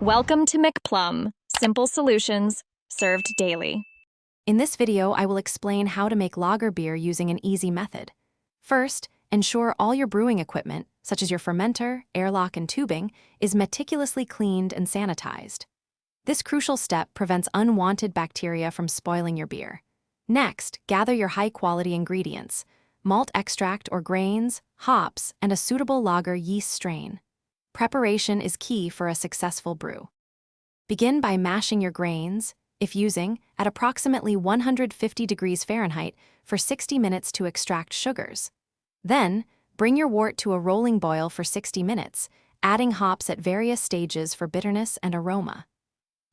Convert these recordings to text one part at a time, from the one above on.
Welcome to McPlum, simple solutions served daily. In this video, I will explain how to make lager beer using an easy method. First, ensure all your brewing equipment, such as your fermenter, airlock, and tubing, is meticulously cleaned and sanitized. This crucial step prevents unwanted bacteria from spoiling your beer. Next, gather your high-quality ingredients: malt extract or grains, hops, and a suitable lager yeast strain. Preparation is key for a successful brew. Begin by mashing your grains, if using, at approximately 150 degrees Fahrenheit for 60 minutes to extract sugars. Then, bring your wort to a rolling boil for 60 minutes, adding hops at various stages for bitterness and aroma.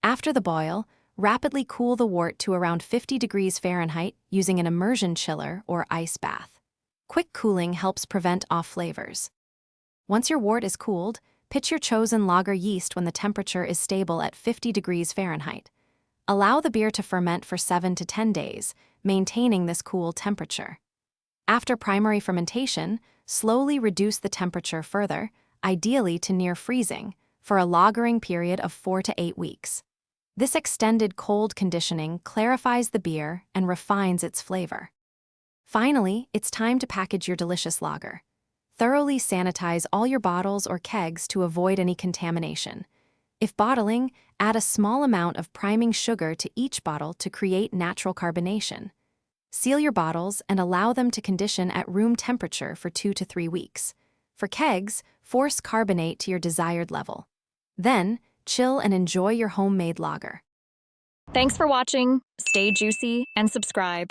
After the boil, rapidly cool the wort to around 50 degrees Fahrenheit using an immersion chiller or ice bath. Quick cooling helps prevent off flavors. Once your wort is cooled, pitch your chosen lager yeast when the temperature is stable at 50 degrees Fahrenheit. Allow the beer to ferment for 7 to 10 days, maintaining this cool temperature. After primary fermentation, slowly reduce the temperature further, ideally to near freezing, for a lagering period of 4 to 8 weeks. This extended cold conditioning clarifies the beer and refines its flavor. Finally, it's time to package your delicious lager. Thoroughly sanitize all your bottles or kegs to avoid any contamination. If bottling, add a small amount of priming sugar to each bottle to create natural carbonation. Seal your bottles and allow them to condition at room temperature for 2 to 3 weeks. For kegs, force carbonate to your desired level. Then, chill and enjoy your homemade lager. Thanks for watching. Stay juicy and subscribe.